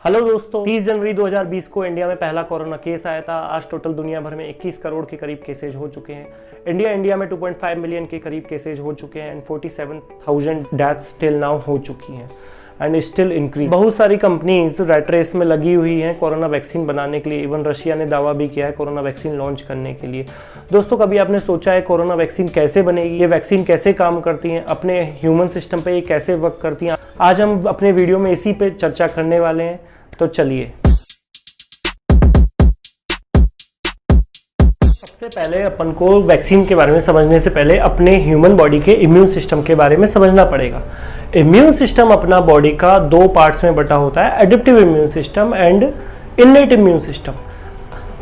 Hello दोस्तों, 30 जनवरी 2020 को India में पहला कोरोना केस आया था। आज टोटल दुनिया भर में 21 करोड़ के करीब केसेज हो चुके हैं। इंडिया में 2.5 मिलियन के करीब केसेज हो चुके हैं एंड 47,000 डेथ्स टिल नाउ हो चुकी हैं एंड स्टिल इंक्रीज। बहुत सारी कंपनीज रेट रेस में लगी हुई हैं कोरोना वैक्सीन बनाने के लिए। इवन रशिया ने दावा भी किया है कोरोना वैक्सीन लॉन्च करने के लिए। दोस्तों, कभी आपने सोचा है कोरोना वैक्सीन कैसे बनेगी, ये वैक्सीन कैसे काम करती हैं, अपने ह्यूमन सिस्टम पे ये कैसे वर्क करती हैं? आज हम अपने वीडियो में इसी पे चर्चा करने वाले हैं, तो चलिए। सबसे पहले अपन को वैक्सीन के बारे में समझने से पहले अपने ह्यूमन बॉडी के इम्यून सिस्टम के बारे में समझना पड़ेगा। इम्यून सिस्टम अपना बॉडी का दो पार्ट्स में बटा होता है, adaptive immune system and इनेट immune system.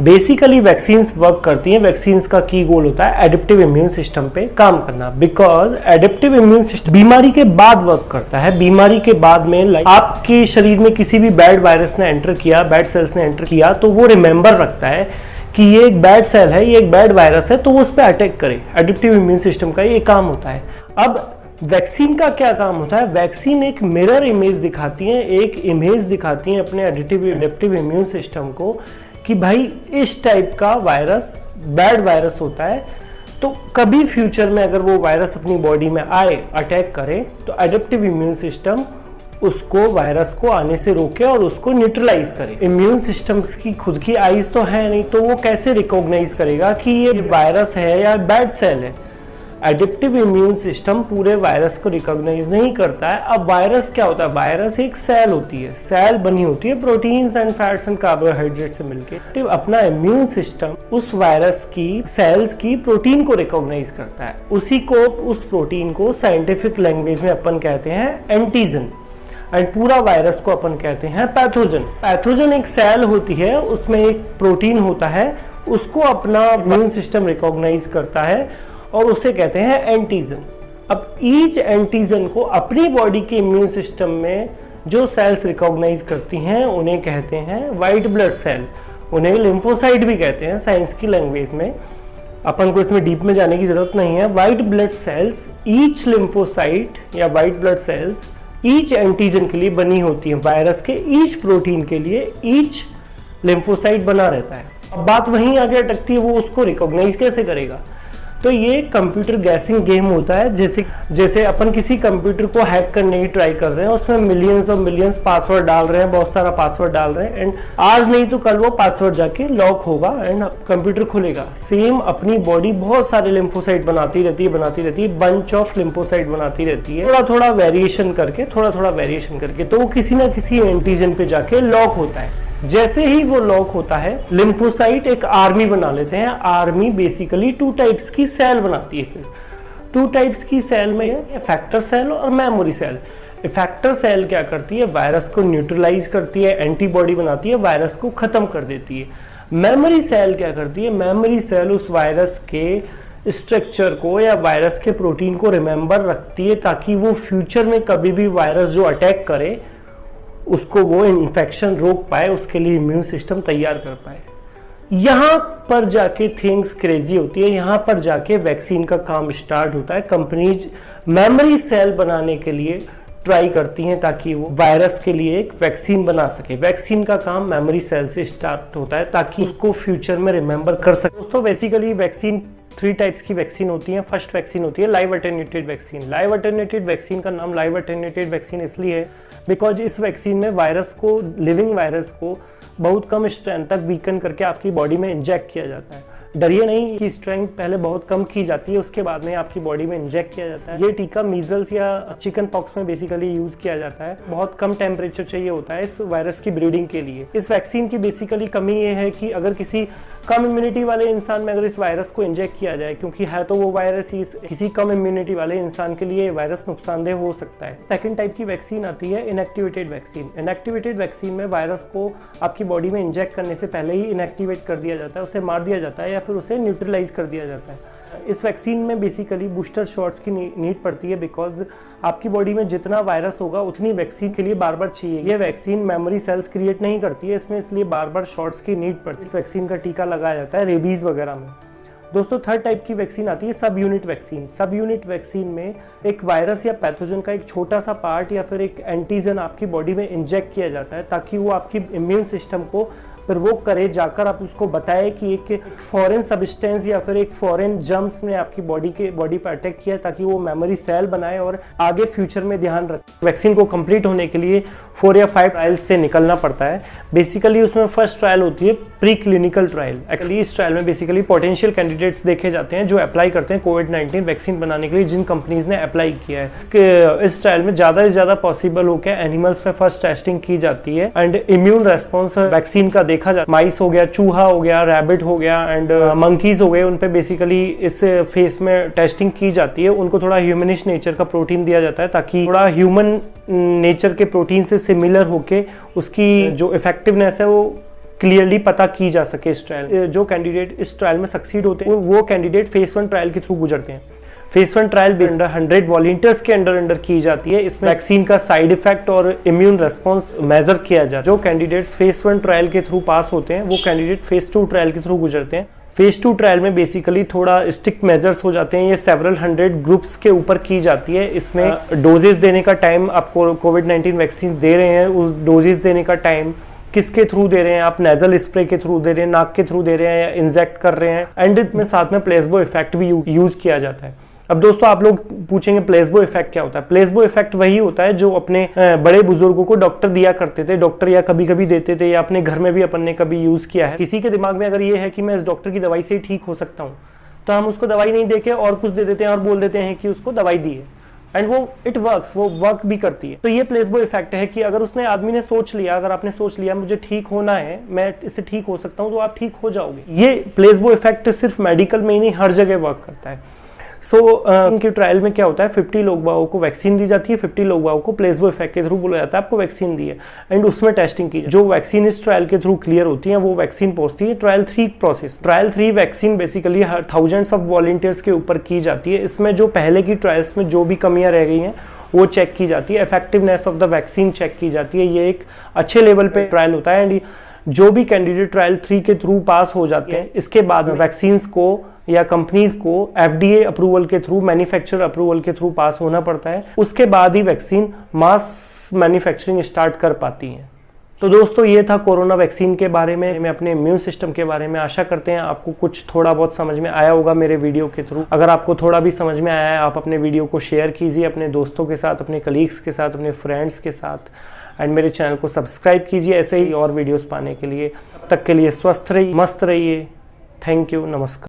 Basically vaccines work करती हैं। वैक्सीन्स का की गोल होता है एडेप्टिव इम्यून सिस्टम पे काम करना, बिकॉज एडेप्टिव इम्यून सिस्टम बीमारी के बाद वर्क करता है। बीमारी के बाद में आपके शरीर में किसी भी बैड वायरस ने एंटर किया, बैड सेल्स ने एंटर किया, तो वो रिमेंबर रखता है कि ये एक बैड सेल है, ये एक बैड वायरस है, तो वो उस पर अटैक करे। एडेप्टिव इम्यून सिस्टम का ये काम होता है। अब वैक्सीन का क्या काम होता है? वैक्सीन एक मिरर इमेज दिखाती है, एक इमेज दिखाती है अपने एडेप्टिव इम्यून सिस्टम को कि भाई इस टाइप का वायरस बैड वायरस होता है, तो कभी फ्यूचर में अगर वो वायरस अपनी बॉडी में आए, अटैक करे, तो एडेप्टिव इम्यून सिस्टम उसको वायरस को आने से रोके और उसको न्यूट्रलाइज करे। इम्यून सिस्टम की खुद की आईज तो है नहीं, तो वो कैसे रिकॉग्नाइज करेगा कि ये वायरस है या बैड सेल है? एडेप्टिव इम्यून सिस्टम पूरे वायरस को रिकॉग्नाइज नहीं करता है। अब वायरस क्या होता है? वायरस एक सेल होती है, सेल बनी होती है proteins and fats and carbohydrate से मिलकर। अपना इम्यून सिस्टम उस वायरस की सेल्स की प्रोटीन को रिकॉग्नाइज करता है। उस प्रोटीन को साइंटिफिक लैंग्वेज में अपन कहते हैं एंटीजन, एंड पूरा वायरस को अपन कहते हैं पैथोजन। पैथोजन एक सेल होती है, उसमें एक प्रोटीन होता है, उसको अपना इम्यून सिस्टम रिकॉग्नाइज करता है और उसे कहते हैं एंटीजन। अब ईच एंटीजन को अपनी बॉडी के इम्यून सिस्टम में जो सेल्स रिकॉग्नाइज करती हैं उन्हें कहते हैं वाइट ब्लड सेल। उन्हें लिम्फोसाइट भी कहते हैं साइंस की लैंग्वेज में। अपन को इसमें डीप में जाने की जरूरत नहीं है। White blood cells, each lymphocyte या white blood cells each antigen के लिए बनी होती है। वायरस के ईच प्रोटीन के लिए ईच लिम्फोसाइट बना रहता है। अब बात वहीं आगे अटकती है, वो उसको रिकॉग्नाइज कैसे करेगा? तो ये कंप्यूटर गैसिंग गेम होता है। जैसे अपन किसी कंप्यूटर को हैक करने की ट्राई कर रहे हैं, उसमें मिलियंस और मिलियंस पासवर्ड डाल रहे हैं, बहुत सारा पासवर्ड डाल रहे हैं, एंड आज नहीं तो कल वो पासवर्ड जाके लॉक होगा एंड कंप्यूटर खुलेगा। सेम अपनी बॉडी बहुत सारे लिम्फोसाइट बनाती रहती है, बंच ऑफ लिम्फोसाइट बनाती रहती है, थोड़ा थोड़ा वेरिएशन करके, तो वो किसी ना किसी एंटीजन पे जाके लॉक होता है। जैसे ही वो लॉक होता है, लिम्फोसाइट एक आर्मी बना लेते हैं। आर्मी बेसिकली 2 टाइप्स की सेल बनाती है। फिर 2 टाइप्स की सेल में इफेक्टर सेल और मेमोरी सेल। इफेक्टर सेल क्या करती है? वायरस को न्यूट्रलाइज करती है, एंटीबॉडी बनाती है, वायरस को खत्म कर देती है। मेमोरी सेल क्या करती है? मेमोरी सेल उस वायरस के स्ट्रक्चर को या वायरस के प्रोटीन को रिमेंबर रखती है, ताकि वो फ्यूचर में कभी भी वायरस जो अटैक करे उसको वो इन्फेक्शन रोक पाए, उसके लिए इम्यून सिस्टम तैयार कर पाए। यहाँ पर जाके थिंग्स क्रेजी होती है, यहाँ पर जाके वैक्सीन का काम स्टार्ट होता है। कंपनीज मेमोरी सेल बनाने के लिए ट्राई करती हैं ताकि वो वायरस के लिए एक वैक्सीन बना सके। वैक्सीन का काम मेमोरी सेल से स्टार्ट होता है ताकि उसको फ्यूचर में रिमेंबर कर सके। दोस्तों, बेसिकली वैक्सीन 3 टाइप्स की वैक्सीन होती है। फर्स्ट वैक्सीन होती है live attenuated vaccine. Live attenuated vaccine का नाम लाइव अटेन्यूएटेड वैक्सीन इसलिए है बिकॉज इस वैक्सीन में वायरस को, लिविंग वायरस को बहुत कम स्ट्रेंथ तक वीकन करके आपकी बॉडी में इंजेक्ट किया जाता है। डरिए नहीं कि स्ट्रेंथ पहले बहुत कम की जाती है, उसके बाद में आपकी बॉडी में इंजेक्ट किया जाता है। ये टीका मीजल्स या चिकन पॉक्स में बेसिकली यूज किया जाता है। बहुत कम टेम्परेचर चाहिए होता है इस वायरस की ब्रीडिंग के लिए। इस वैक्सीन की बेसिकली कमी ये है कि अगर किसी कम इम्यूनिटी वाले इंसान में अगर इस वायरस को इंजेक्ट किया जाए, क्योंकि है तो वो वायरस ही, किसी कम इम्यूनिटी वाले इंसान के लिए वायरस नुकसानदेह हो सकता है। सेकंड टाइप की वैक्सीन आती है इनएक्टिवेटेड वैक्सीन। इनएक्टिवेटेड वैक्सीन में वायरस को आपकी बॉडी में इंजेक्ट करने से पहले ही इनएक्टिवेट कर दिया जाता है, उसे मार दिया जाता है या फिर उसे न्यूट्रलाइज कर दिया जाता है। इस वैक्सीन में बेसिकली बूस्टर शॉट्स की नीड पड़ती है, बिकॉज आपकी बॉडी में जितना वायरस होगा उतनी वैक्सीन के लिए बार बार चाहिए। ये वैक्सीन मेमोरी सेल्स क्रिएट नहीं करती है इसमें, इसलिए बार बार शॉट्स की नीड पड़ती है। इस वैक्सीन का टीका लगाया जाता है रेबीज वगैरह में। दोस्तों थर्ड टाइप की वैक्सीन आती है सब यूनिट वैक्सीन। सब यूनिट वैक्सीन में एक वायरस या पैथोजन का एक छोटा सा पार्ट या फिर एक एंटीजन आपकी बॉडी में इंजेक्ट किया जाता है ताकि वो आपकी इम्यून सिस्टम को प्रोवोक करे, जाकर आप उसको बताए कि एक फॉरेन सब्सटेंस या फिर एक फॉरेन जर्म्स ने आपकी बॉडी पर अटैक किया ताकि वो मेमोरी सेल बनाए और आगे फ्यूचर में ध्यान रखे। वैक्सीन को कंप्लीट होने के लिए 4 या 5 ट्रायल्स से निकलना पड़ता है। बेसिकली उसमें फर्स्ट ट्रायल होती है प्री क्लिनिकल ट्रायल। एक्चुअली इस ट्रायल में बेसिकली पोटेंशियल कैंडिडेट्स देखे जाते हैं जो अप्लाई करते हैं कोविड-19 वैक्सीन बनाने के लिए, जिन कंपनीज ने अप्लाई किया है। कि इस ट्रायल में ज़्यादा से ज़्यादा पॉसिबल हो के एनिमल्स पे फर्स्ट टेस्टिंग की जाती है एंड इम्यून रेस्पॉन्स वैक्सीन का देखा जाता है। माइस हो गया, चूहा हो गया, रैबिट हो गया एंड मंकीज हो गए, उन पे बेसिकली इस फेस में टेस्टिंग की जाती है। उनको थोड़ा ह्यूमनिश नेचर का प्रोटीन दिया जाता है ताकि थोड़ा ह्यूमन नेचर के प्रोटीन से सिमिलर होके उसकी जो इफेक्टिवनेस है वो क्लियरली पता की जा सके। इस ट्रायल जो कैंडिडेट इस ट्रायल में सक्सीड होते हैं वो कैंडिडेट फेस 1 ट्रायल के थ्रू गुजरते हैं। फेस 1 ट्रायल 100 वॉलंटियर्स के अंडर की जाती है। इसमें वैक्सीन का साइड इफेक्ट और इम्यून रेस्पॉन्स मेजर किया जाता है। जो कैंडिडेट्स फेस 1 ट्रायल के थ्रू पास होते हैं वो कैंडिडेट फेस 2 ट्रायल के थ्रू गुजरते हैं। फेज 2 ट्रायल में बेसिकली थोड़ा स्ट्रिक्ट मेजर्स हो जाते हैं। ये सेवरल 100 ग्रुप्स के ऊपर की जाती है। इसमें डोजेस देने का टाइम, आप कोविड-19 वैक्सीन दे रहे हैं उस डोजेस देने का टाइम किसके थ्रू दे रहे हैं, आप नेजल स्प्रे के थ्रू दे रहे हैं, नाक के थ्रू दे रहे हैं या इंजेक्ट कर रहे हैं, एंड में साथ में प्लेसबो इफेक्ट भी यूज किया जाता है। अब दोस्तों आप लोग पूछेंगे प्लेसबो इफेक्ट क्या होता है। प्लेसबो इफेक्ट वही होता है जो अपने बड़े बुजुर्गों को डॉक्टर दिया करते थे, डॉक्टर या कभी कभी देते थे या अपने घर में भी अपन ने कभी यूज किया है। किसी के दिमाग में अगर ये है कि मैं इस डॉक्टर की दवाई से ही ठीक हो सकता हूँ तो हम उसको दवाई नहीं देके और कुछ दे देते हैं और बोल देते हैं कि उसको दवाई दी है एंड वो इट वर्क्स, वो वर्क भी करती है। तो ये प्लेसबो इफेक्ट है कि अगर उसने आदमी ने सोच लिया, अगर आपने सोच लिया मुझे ठीक होना है, मैं इससे ठीक हो सकता हूँ, तो आप ठीक हो जाओगे। ये प्लेसबो इफेक्ट सिर्फ मेडिकल में ही नहीं हर जगह वर्क करता है। इनके ट्रायल में क्या होता है, 50 लोग बागों को वैक्सीन दी जाती है, 50 लोग बागों को प्लेसबो इफेक्ट के थ्रू बोला जाता है आपको वैक्सीन दी है एंड उसमें टेस्टिंग की। जो वैक्सीन इस ट्रायल के थ्रू क्लियर होती है वो वैक्सीन पहुंचती है trial 3 process. Trial 3 vaccine basically thousands of volunteers के ऊपर की जाती है। इसमें जो पहले की ट्रायल्स में जो भी कमियां रह गई हैं वो चेक की जाती है, effectiveness of the vaccine check की जाती है। ये एक अच्छे लेवल पे ट्रायल होता है एंड जो भी कैंडिडेट ट्रायल 3 के थ्रू पास हो जाते हैं इसके बाद में वैक्सीन्स को या कंपनीज को FDA अप्रूवल के थ्रू, मैन्युफैक्चरर अप्रूवल के थ्रू पास होना पड़ता है। उसके बाद ही वैक्सीन मास मैन्युफैक्चरिंग स्टार्ट कर पाती है। तो दोस्तों ये था कोरोना वैक्सीन के बारे में, मैं अपने इम्यून सिस्टम के बारे में। आशा करते हैं आपको कुछ थोड़ा बहुत समझ में आया होगा मेरे वीडियो के थ्रू। अगर आपको थोड़ा भी समझ में आया है आप अपने वीडियो को शेयर कीजिए अपने दोस्तों के साथ, अपने कलीग्स के साथ, अपने फ्रेंड्स के साथ एंड मेरे चैनल को सब्सक्राइब कीजिए ऐसे ही और वीडियोस पाने के लिए। तब तक के लिए स्वस्थ रहिए, मस्त रहिए। थैंक यू, नमस्कार।